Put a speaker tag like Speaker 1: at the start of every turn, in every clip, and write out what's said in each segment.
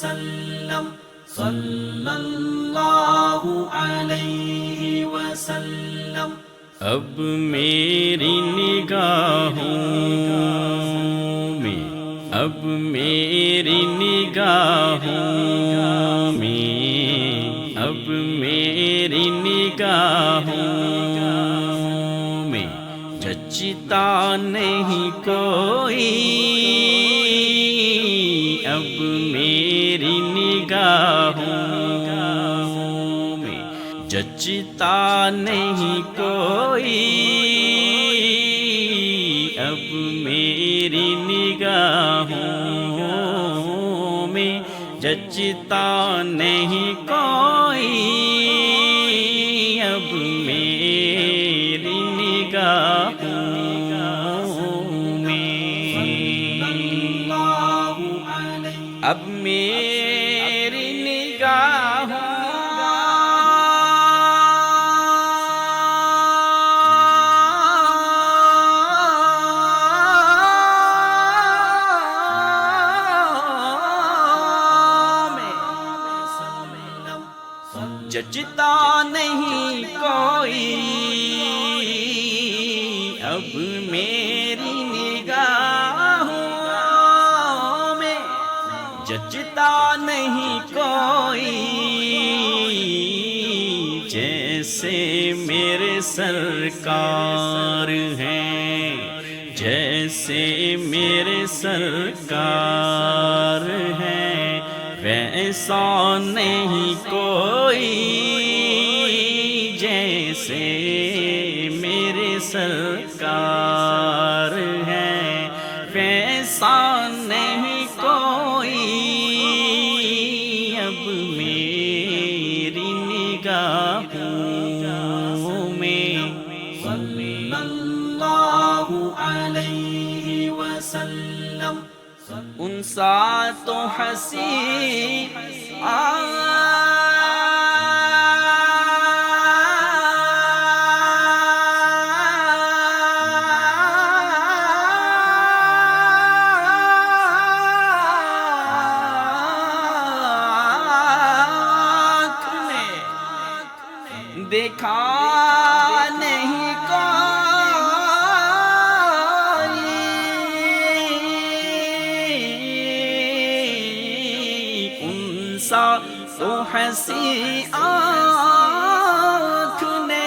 Speaker 1: وسلم صلی اللہ علیہ وسلم.
Speaker 2: اب میری نگاہوں میں، اب میری نگاہوں میں، اب میری نگاہوں میں جچتا نہیں کوئی، اب میری نگاہوں میں جچتا نہیں کوئی، اب میری نگاہوں میں جچتا نہیں کوئی، اب میری نگاہوں میں، اب میری نگاہوں جچتا نہیں کوئی، اب میری نگاہوں میں جچتا نہیں کوئی، جیسے میرے سرکار ہیں، جیسے میرے سرکار ہیں، ویسا نہیں کوئی، جیسے میرے سرکار ہیں، ویسا نہیں کوئی، اب میری نگاہوں میں.
Speaker 1: صلی اللہ علیہ وسلم.
Speaker 2: ان سا تو ہنسی دیکھا نہیں کوئی، ان سا تو ہنسی آنکھ نے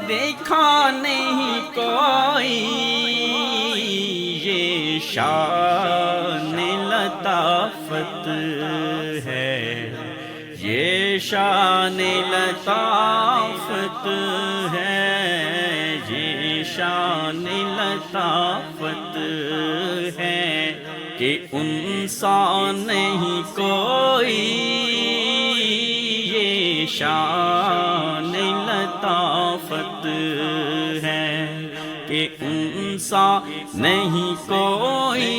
Speaker 2: دیکھا نہیں کوئی، یہ شان لطافت ہے، یہ شان لطافت ہے، یہ شان لطافت ہے کہ انسان نہیں کوئی، یہ شان لطافت ہے کہ انسان نہیں کوئی،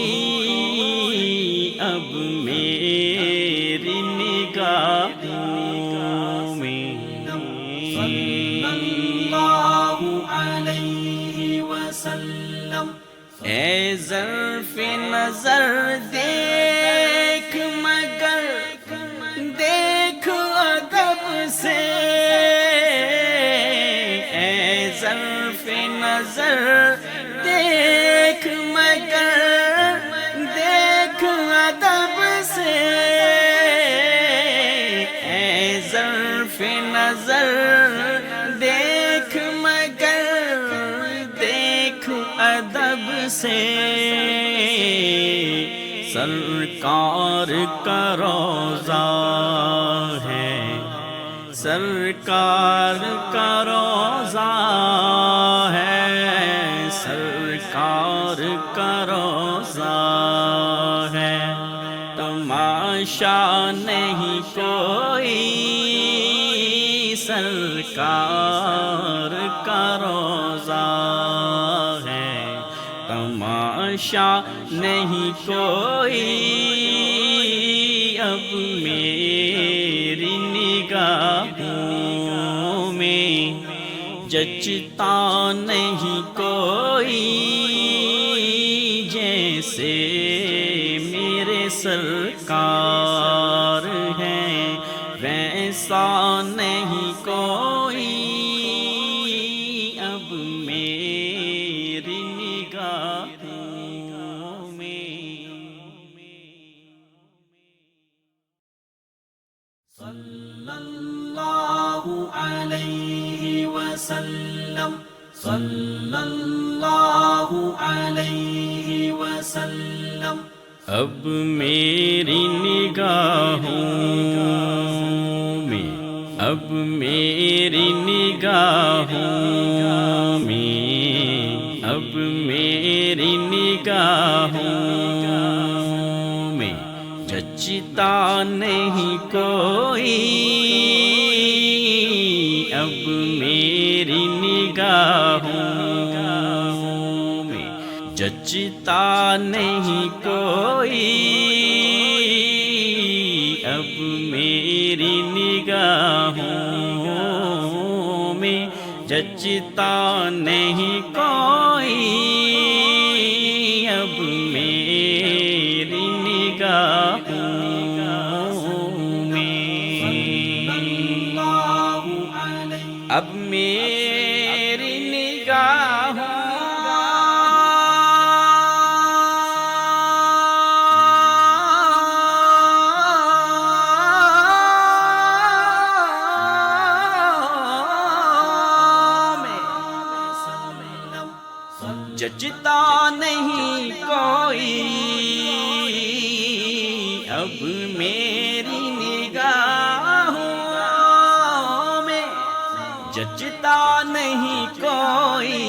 Speaker 2: اب میری نگاہوں میں.
Speaker 1: صلی اللہ علیہ وسلم.
Speaker 2: اے ظرف نظر دیکھ مگر دیکھ ادب سے، اے ظرف نظر دیکھ مگر دیکھ ادب سے، اے ظرف نظر دیکھ مگر دیکھ ادب سے، سرکار کا روضہ ہے، سرکار کا روضہ ہے، سرکار کا روضہ ہے، تماشا نہیں کوئی، سرکار کا روضہ ہے، تماشا نہیں کوئی، اب میری نگاہوں میں جچتا نہیں کوئی، جیسے میرے سرکار ویسا نہیں کوئی اب میری نگاہوں میں۔
Speaker 1: صلی اللہ علیہ وسلم، صلی اللہ علیہ وسلم۔
Speaker 2: اب میری نگاہوں میں، اب میری نگاہوں میں، اب میری نگاہوں میں جچتا نہیں کوئی اب میری نگاہوں میں جچتا نہیں کوئی اب میری نگاہوں میں جچتا نہیں کوئی اب میری نگاہوں میں۔ اب میری نگاہوں جچتا نہیں کوئی اب میری نگاہوں میں جچتا نہیں کوئی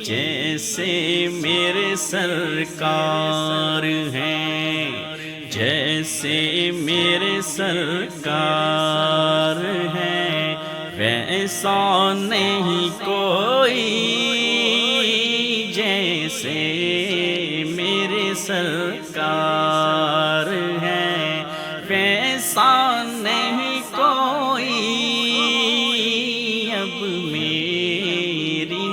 Speaker 2: جیسے میرے سرکار ہیں، جیسے میرے سرکار ہیں ویسا نہیں کوئی جیسے میرے سرکار ہیں ویسا نہیں کوئی اب میری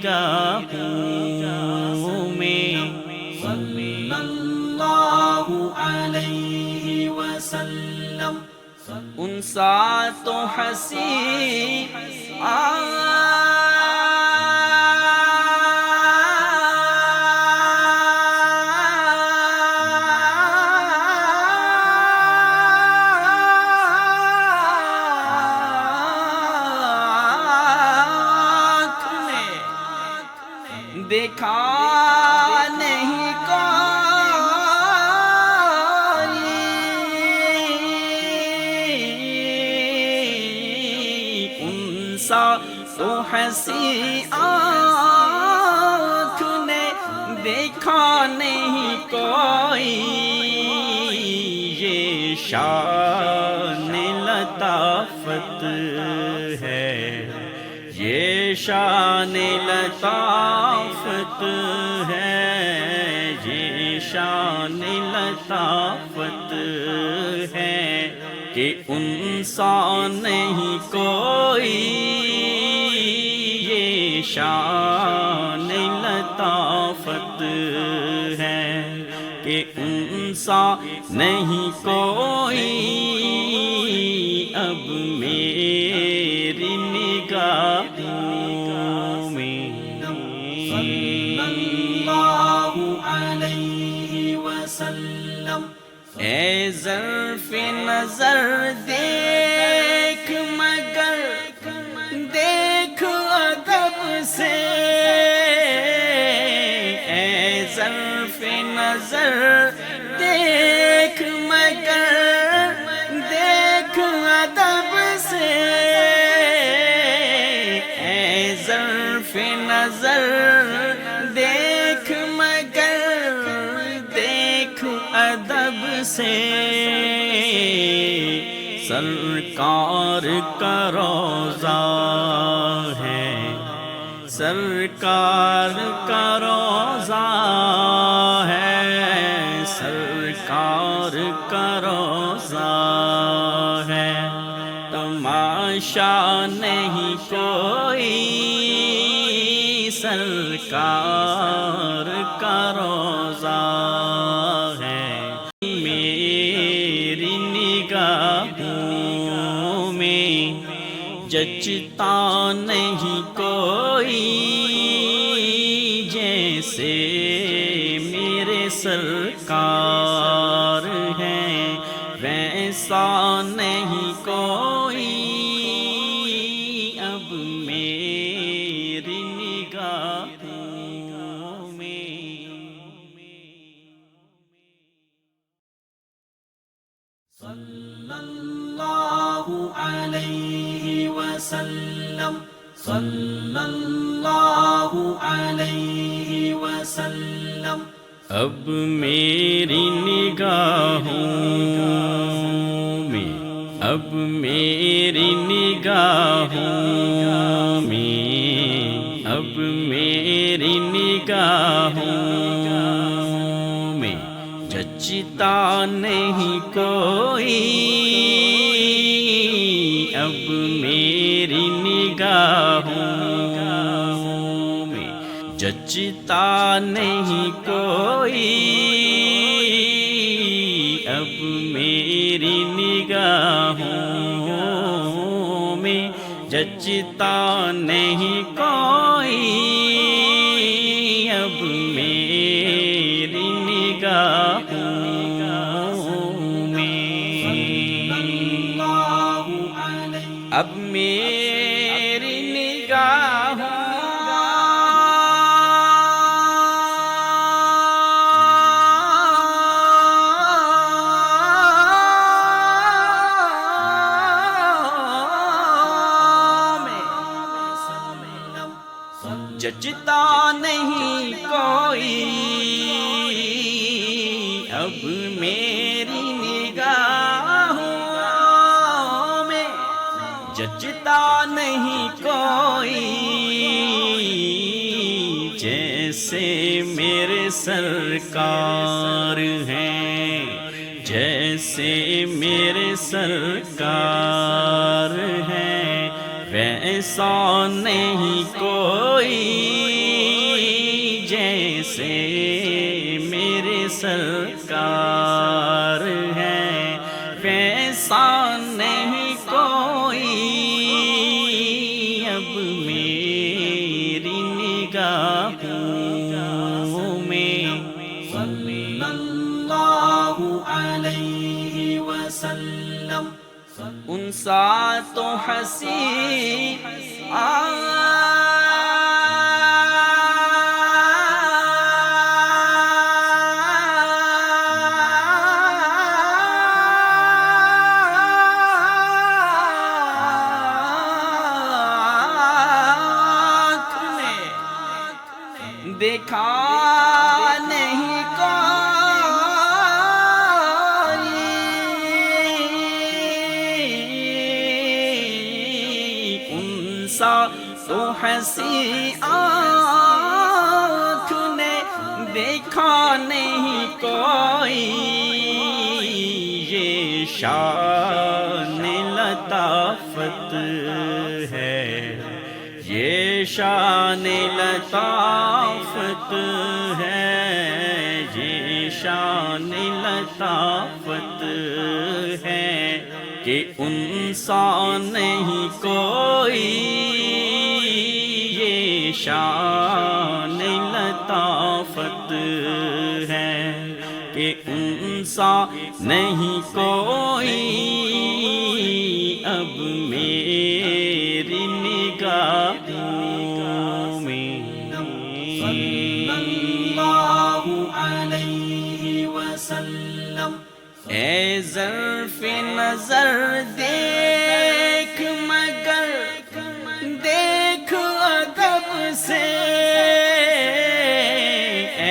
Speaker 2: نگاہوں میں۔
Speaker 1: صلی اللہ علیہ وسلم۔
Speaker 2: ان سا تو ہنسی دیکھا نہیں تو ہنسی آنکھ نے دیکھا نہیں کوئی یہ شان لطافت ہے، یہ شان لطافت ہے، یہ شان لطافت ہے کہ انسان نہیں کوئی یہ شان لطافت ہے کہ انسان نہیں کوئی اب میری نگاہوں میں۔
Speaker 1: صلی اللہ علیہ وسلم۔
Speaker 2: اے ظرف نظر دیکھ مگر دیکھ ادب سے، اے ظرف نظر دیکھ مگر دیکھ ادب سے، اے ظرف نظر دیکھ مگر دیکھ ادب سے، سرکار کا روضہ ہے، سرکار کا روضہ ہے، سرکار کا روضہ ہے، تماشا نہیں کوئی سرکار کا روضہ ہے، میری نگاہ جچتا نہیں کوئی جیسے میرے سرکار ہیں، ویسا نہیں کوئی اب میری نگاہوں میں۔
Speaker 1: صلی اللہ علیہ وسلم، صلی اللہ علیہ وسلم۔
Speaker 2: اب میری نگاہوں میں، اب میری نگاہوں میں، اب میری نگاہوں میں جچتا نہیں کوئی اب میری نگاہوں میں جچتا نہیں کوئی اب میری نگاہوں میں جچتا نہیں کوئی اب میری نگاہوں میں۔ اب میری نگاہوں جچتا نہیں کوئی اب میری نگاہوں میں جچتا نہیں کوئی جیسے میرے سرکار ہیں، جیسے میرے سرکار ہیں ویسا نہیں کوئی جیسے میرے سرکار ہیں ویسا نہیں کوئی اب میری نگاہوں میں۔
Speaker 1: صلی اللہ علیہ وسلم۔
Speaker 2: ان سا تو ہنسی دیکھا نہیں تو ہنسی آنکھ نے دیکھا نہیں کوئی یہ شان لطافت ہے، یہ شان لطافت ہے، یہ شان لطافت ہے کہ انسان نہیں کوئی یہ شان لطافت ہے کہ انسان نہیں کوئی اب میری نگاہوں میں۔
Speaker 1: صلی اللہ علیہ وسلم۔
Speaker 2: اے ظرف نظر دیکھ مگر دیکھ ادب سے، اے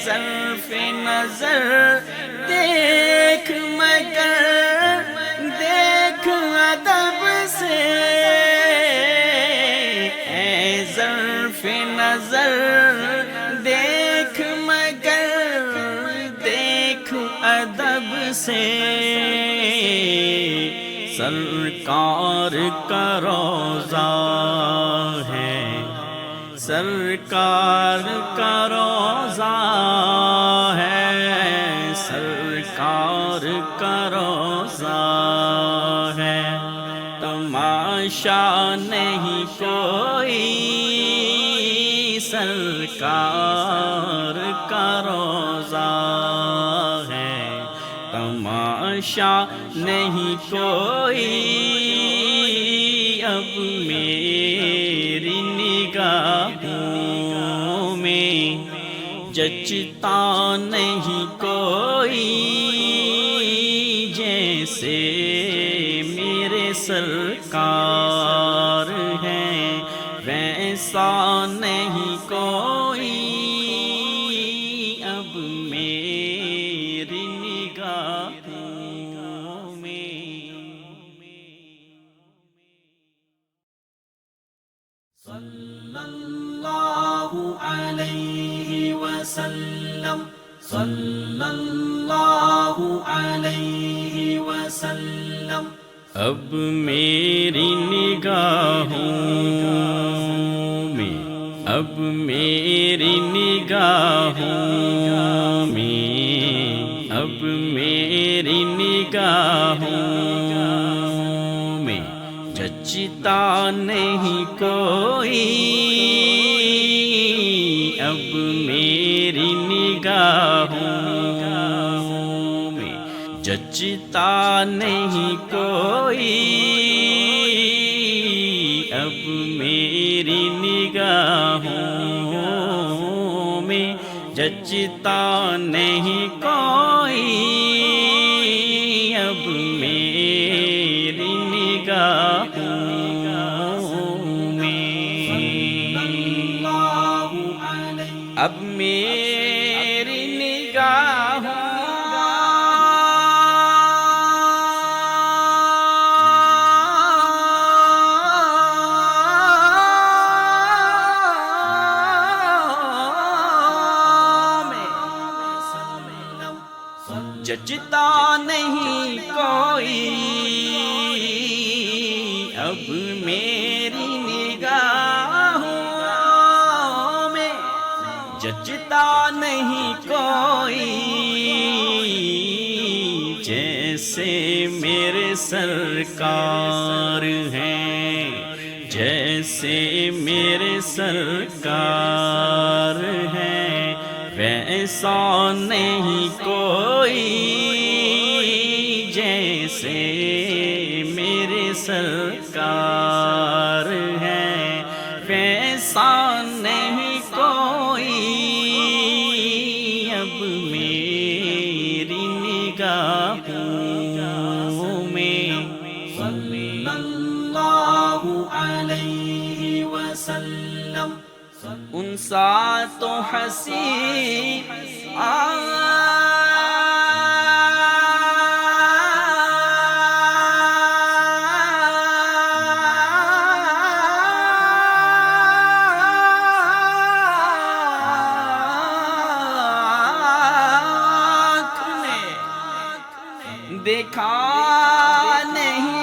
Speaker 2: ظرف نظر دیکھ مگر دیکھ ادب سے، اے ظرف نظر دیکھ مگر دیکھ ادب سے، سرکار کا روضہ ہے، سرکار کا روضہ ہے، سرکار کا روضہ ہے، تماشا تماشا نہیں کوئی سرکار کا روزہ ہے، تماشا نہیں کوئی اب میری نگاہوں میں، جچتا نہیں کوئی جیسے میرے سرکار ہیں، ویسا نہیں کوئی اب میری نگاہوں میں۔
Speaker 1: صلی اللہ علیہ وسلم، صلی اللہ علیہ وسلم۔
Speaker 2: اب میری نگاہوں میں، اب میری نگاہوں میں، اب میری نگاہوں میں جچتا نہیں کوئی اب میری نگاہوں میں، جچتا نہیں کوئی اب میری نگاہوں میں، جچتا نہیں کوئی اب میری نگاہوں میں۔ اب میری نگاہوں جچتا نہیں کوئی اب میری نگاہوں میں، جچتا نہیں کوئی جیسے میرے سرکار ہیں، جیسے میرے سرکار ہیں، ویسا نہیں کوئی جیسے میرے سرکار ہیں، ویسا نہیں کوئی اب میری نگاہوں میں۔
Speaker 1: صلی اللہ علیہ وسلم۔
Speaker 2: ان سا تو حسین دیکھا نہیں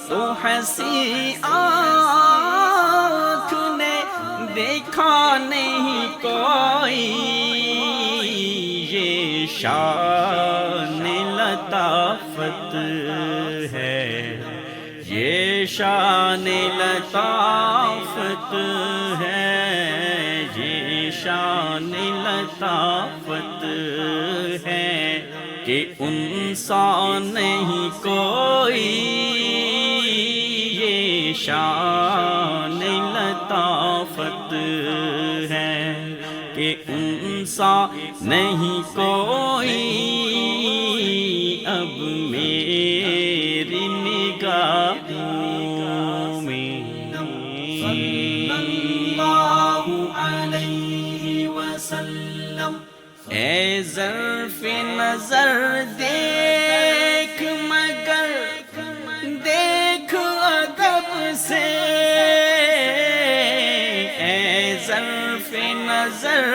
Speaker 2: تو ہنسی آنکھ نے دیکھا نہیں کوئی یہ شان لطافت ہے، یہ شان لطافت ہے، یہ شان لطافت ہے کہ انسان نہیں کوئی یہ شان لطافت ہے کہ انسان نہیں کوئی اب میری نگاہوں میں۔
Speaker 1: صلی اللہ علیہ وسلم۔
Speaker 2: اے ظرف نظر دیکھ مگر دیکھ ادب سے، اے ظرف نظر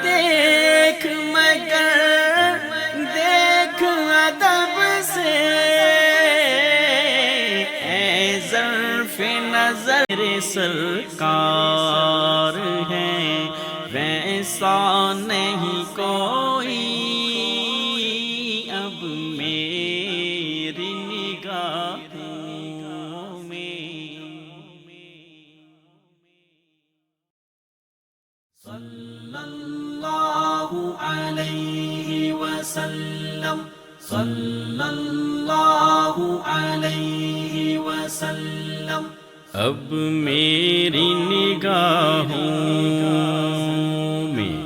Speaker 2: دیکھ مگر دیکھ ادب سے، اے ظرف نظر سرکار ہیں، ویسے ایسا نہیں کوئی اب میری نگاہوں میں۔
Speaker 1: صلی اللہ علیہ وسلم، صلی اللہ علیہ وسلم۔
Speaker 2: اب میری نگاہوں میں،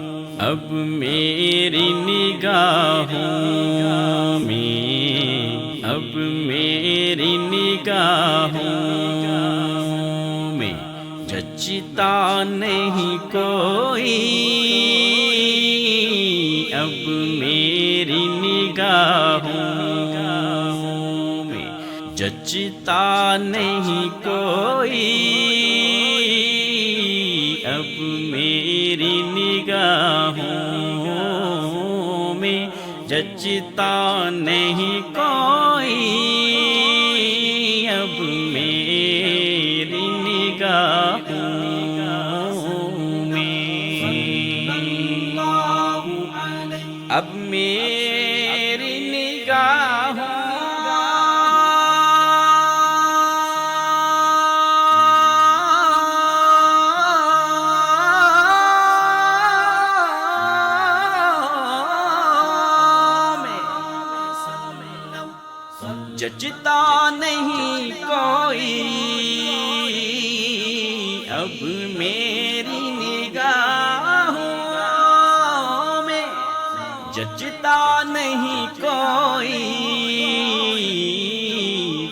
Speaker 2: اب میری نگاہوں میں، اب میری نگاہوں میں جچتا نہیں کوئی، اب میری نگاہوں میں جچتا نہیں کوئی، اب میری نگاہوں میں جچتا نہیں کوئی، اب میری نگاہوں میں، اب میری نگاہوں جچتا نہیں کوئی، اب میری نگاہوں میں جچتا نہیں کوئی،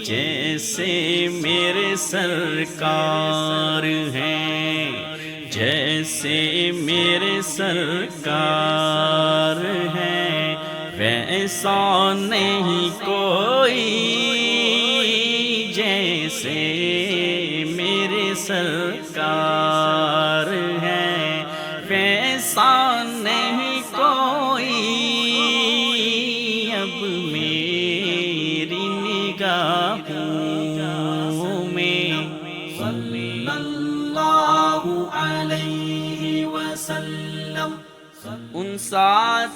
Speaker 2: جیسے میرے سرکار ہیں، جیسے میرے سرکار ہیں، ویسا نہیں کوئی، جیسے میرے سرکار ہیں، ویسا نہیں کوئی، اب میری نگاہوں میں۔
Speaker 1: صلی اللہ علیہ وسلم۔
Speaker 2: ان سا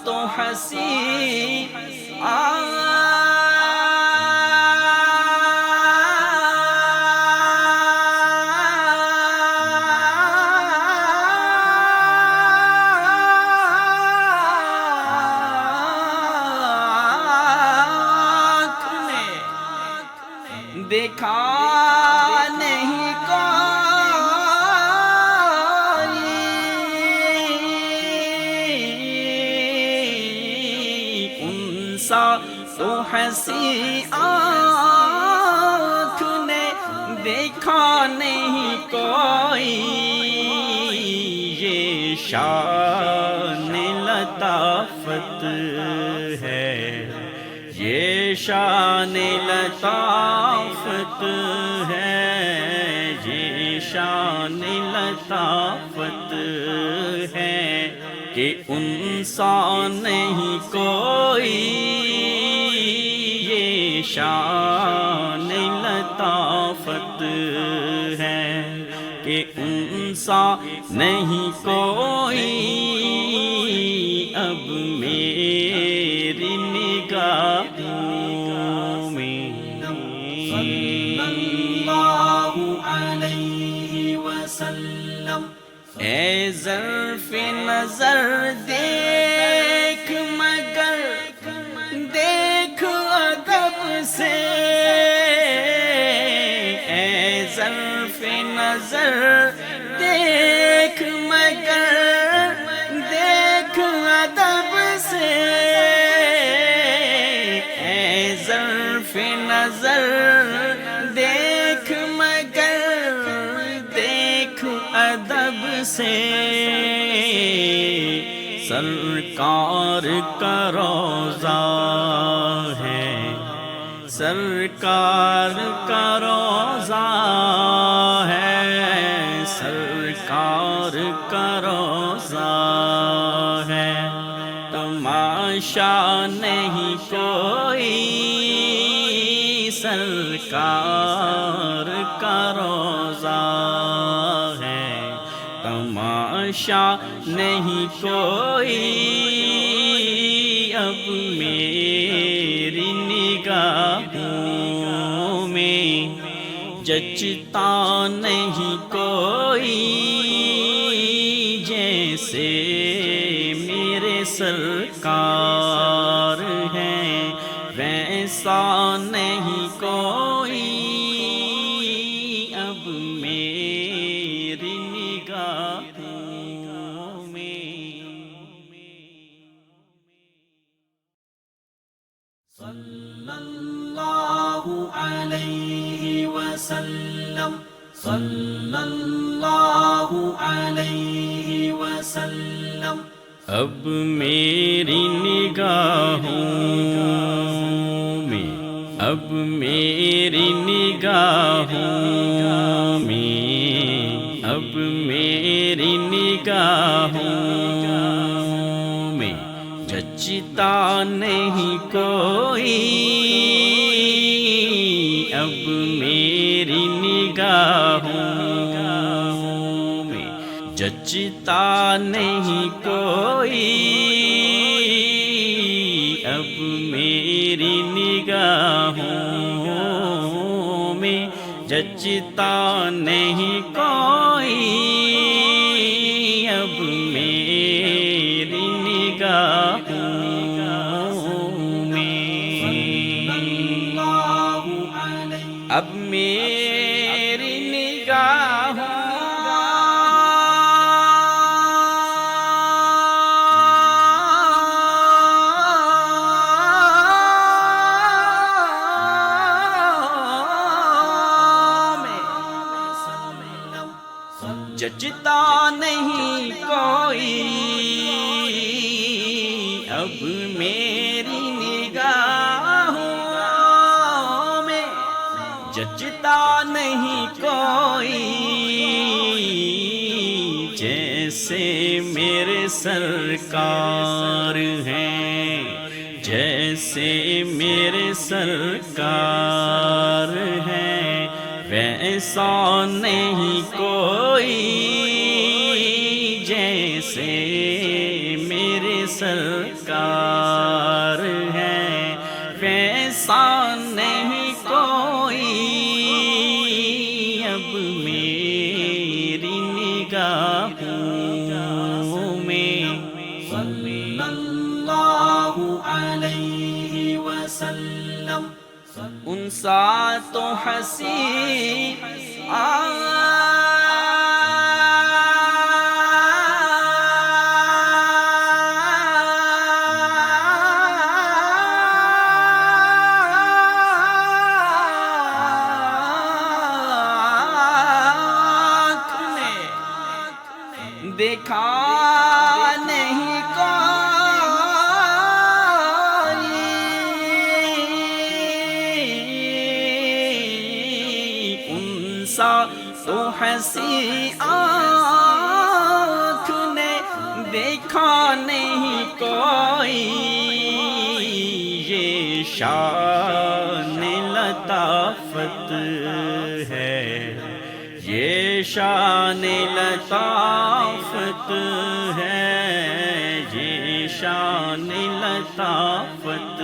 Speaker 2: تو ہنسی دیکھا نہیں تو ہنسی آنکھ نے دیکھا نہیں کوئی، یہ شان لطافت ہے، یہ شان لطافت ہے، یہ شان لطافت ہے کہ انسان نہیں کوئی، یہ شان لطافت ہے کہ انسان نہیں کوئی، اب میری نگاہوں میں۔
Speaker 1: صلی اللہ علیہ وسلم۔
Speaker 2: اے ظرف نظر دیکھ مگر دیکھ ادب سے، اے ظرف نظر دیکھ مگر دیکھ ادب سے، اے ظرف نظر دیکھ مگر دیکھ ادب سے، سرکار کا روضہ ہے، سرکار کا روضہ ہے، سرکار کا روضہ ہے، تماشا نہیں کوئی، سرکار کا روضہ ہے، تماشا نہیں کوئی اب میری نگاہوں میں، جچتا نہیں کوئی جیسے میرے سرکار ہیں، ویسا نہیں کوئی اب میری نگاہوں میں۔
Speaker 1: صلی اللہ علیہ وسلم، صلی اللہ علیہ وسلم۔
Speaker 2: اب میری نگاہوں میں، اب میری نگاہوں میں، اب میری نگاہوں میں جچتا نہیں کوئی اب میری نگاہوں میں، جچتا نہیں کوئی اب میری نگاہوں میں، جچتا نہیں کوئی اب میری نگاہوں میں۔ اب میری نگاہوں جچتا نہیں کوئی اب میری نگاہوں میں، جچتا نہیں کوئی جیسے میرے سرکار ہیں، جیسے میرے سرکار ہیں، ویسا نہیں کوئی جیسے میرے سرکار ہیں، ویسا نہیں کوئی اب میری نگاہوں میں۔
Speaker 1: صلی اللہ علیہ وسلم۔
Speaker 2: ان سا تو ہنسی دیکھا نہیں کوئی، سا تو ہنسی آنکھ نے دیکھا نہیں کوئی، یہ شان لطافت ہے، یہ شان لطافت ہے، یہ شان لطافت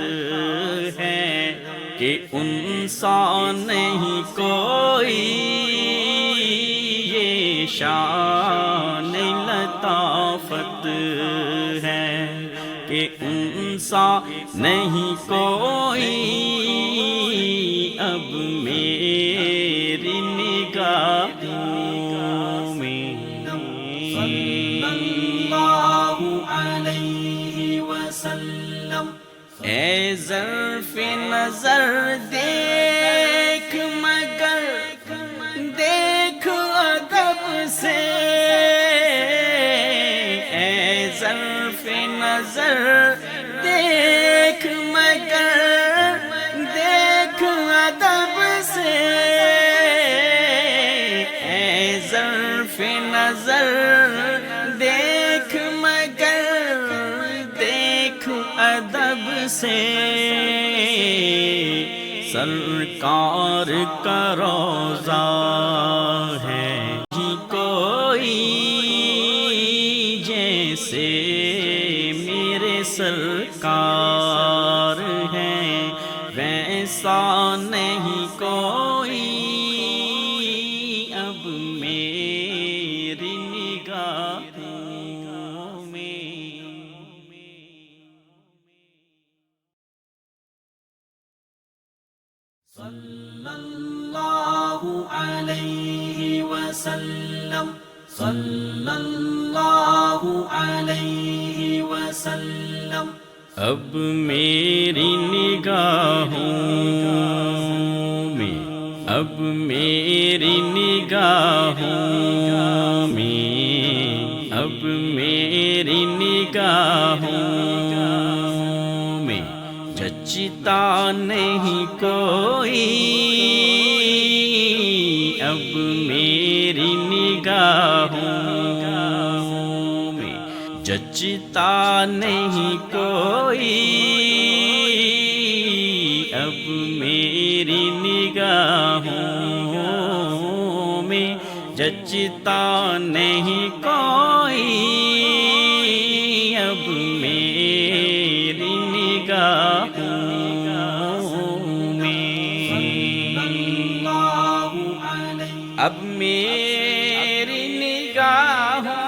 Speaker 2: ہے کہ انسان نہیں کوئی، یہ شان لطافت ہے کہ انسان نہیں کوئی اب میری نگاہوں میں۔
Speaker 1: صلی اللہ علیہ وسلم۔
Speaker 2: اے ظرف نظر دیکھ مگر دیکھ ادب سے، اے ظرف نظر دیکھ مگر دیکھ ادب سے، اے ظرف نظر دیکھ مگر دیکھ ادب سے، سرکار کا روضہ ہے ہی کوئی اب میری نگاہوں میں۔
Speaker 1: صلی اللہ علیہ وسلم، صلی اللہ علیہ وسلم۔
Speaker 2: اب میری نگاہوں میں، اب میری نگاہوں میں، اب میری نگاہوں میں جچتا نہیں کوئی، اب میری نگاہوں میں جچتا نہیں کوئی، اب میری نگاہوں میں جچتا نہیں کوئی، اب میری نگاہوں میں، اب میری نگاہوں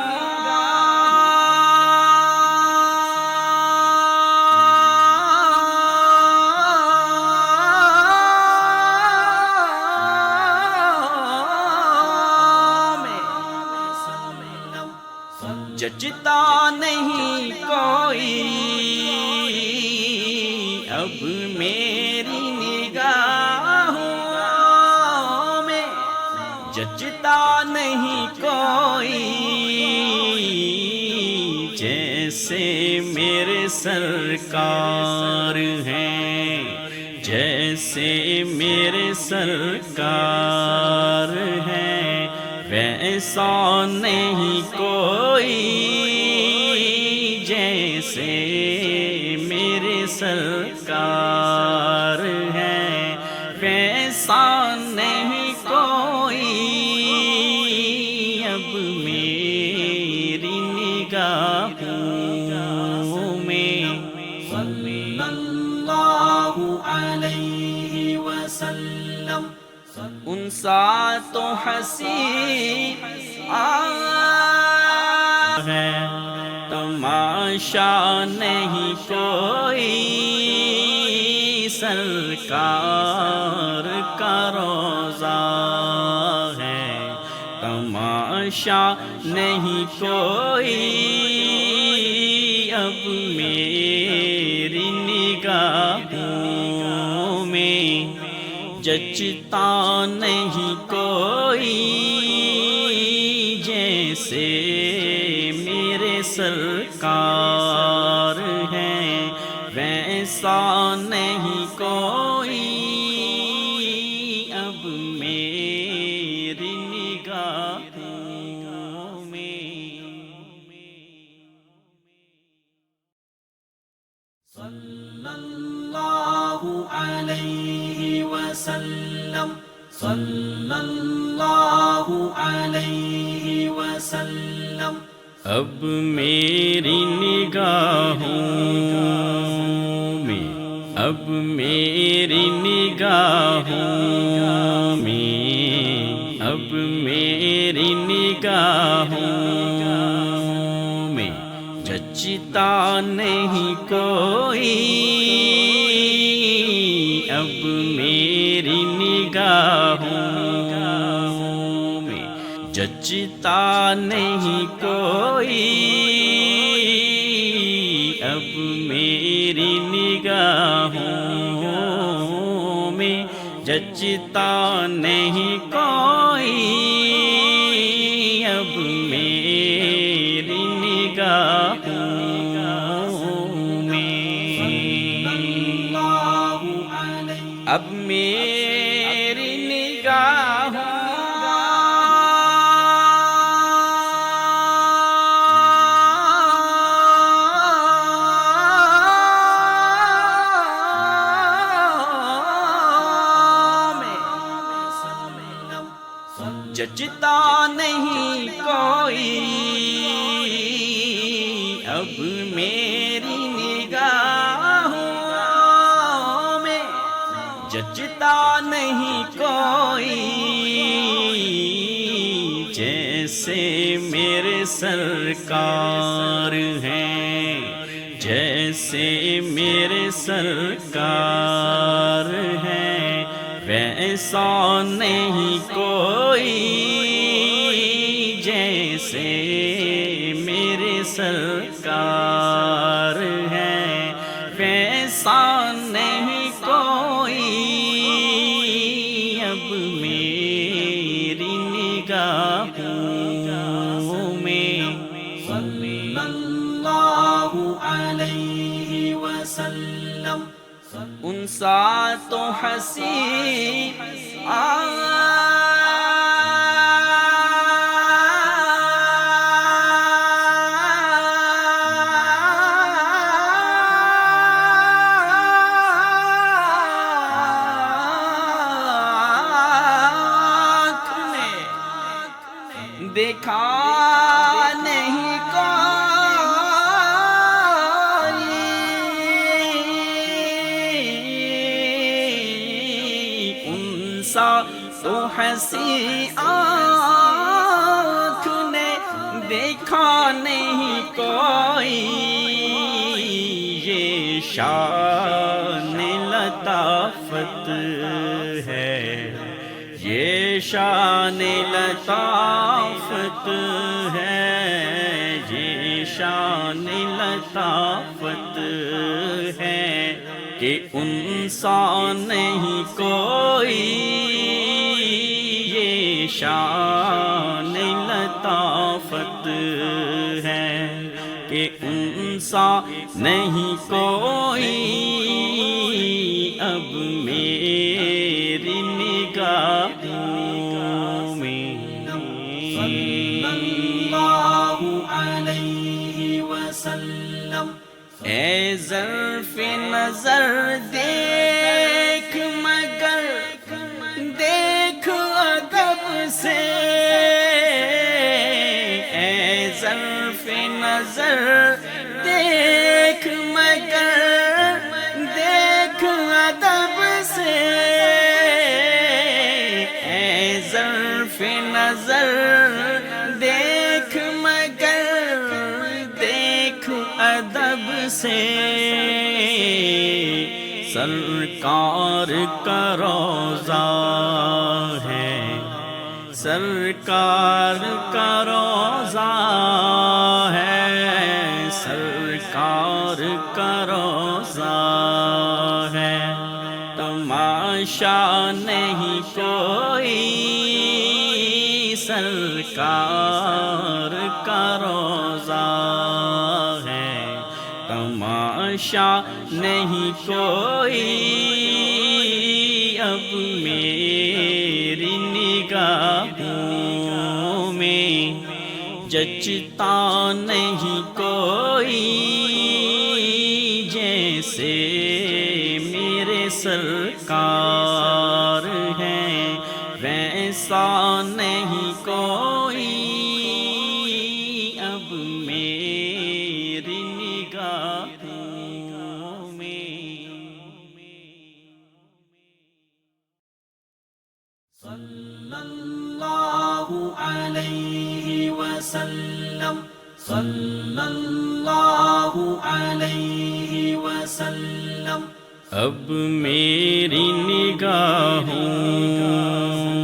Speaker 2: جچتا نہیں کوئی، اب میری نگاہوں میں جچتا نہیں کوئی، جیسے میرے سرکار ہیں، جیسے میرے سرکار ہیں، ویسا نہیں کوئی، جیسے میرے سرکار ہیں، ویسا نہیں کوئی، اب میری نگاہوں میں۔
Speaker 1: صلی اللہ علیہ وسلم۔
Speaker 2: ان سا تو ہنسی ہے، تماشا نہیں کوئی، سرکار کا روضہ ہے، تماشا نہیں کوئی، اب میری نگاہوں میں جچتا نہیں کوئی، جیسے میرے سرکار ہیں، ویسا نہیں کوئی، اب میری نگاہوں میں۔
Speaker 1: صلی اللہ علیہ وسلم، صلی اللہ علیہ وسلم۔
Speaker 2: اب میری نگاہوں میں، اب میری نگاہوں میں، اب میری نگاہوں میں جچتا نہیں کوئی، اب میری نگاہوں میں جچتا نہیں کوئی، اب میری نگاہوں میں جچتا نہیں کوئی، اب میری نگاہوں میں، اب میری نگاہوں جیسے میرے سرکار ہیں، جیسے میرے سرکار ہیں، ویسا نہیں کوئی جیسے میرے سرکار ہیں، ویسا نہیں کوئی اب میری نگاہوں میں۔
Speaker 1: صلی اللہ علیہ وسلم
Speaker 2: ان سا تو ہنسی دیکھا نہیں کوئی ان سا تو ہنسی آنکھ نے دیکھا نہیں کوئی، یہ شان لطافت ہے، یہ شان لطافت ہے، یہ شان لطافت ہے کہ ان سا نہیں کوئی، یہ شان لطافت ہے کہ ان سا نہیں کوئی اب میری نگاہوں میں۔
Speaker 1: صلی اللہ علیہ وسلم
Speaker 2: اے ظرف نظر دیکھ مگر دیکھ ادب سے، اے ظرف نظر دیکھ مگر دیکھ ادب سے، اے ظرف نظر دیکھ مگر دیکھ ادب سے، سرکار کا روضہ ہے، سرکار کا روضہ ہے، سرکار کا روضہ ہے، تماشا نہیں کوئی سرکار کا روضہ ہے، تماشا نہیں کوئی اب میری نگاہوں میں، جچتا نہیں کوئی جیسے میرے سرکار ہیں، ویسا نہیں کوئی اب میری نگاہوں میں۔
Speaker 1: صلی اللہ علیہ وسلم صلی اللہ علیہ وسلم
Speaker 2: اب میری نگاہ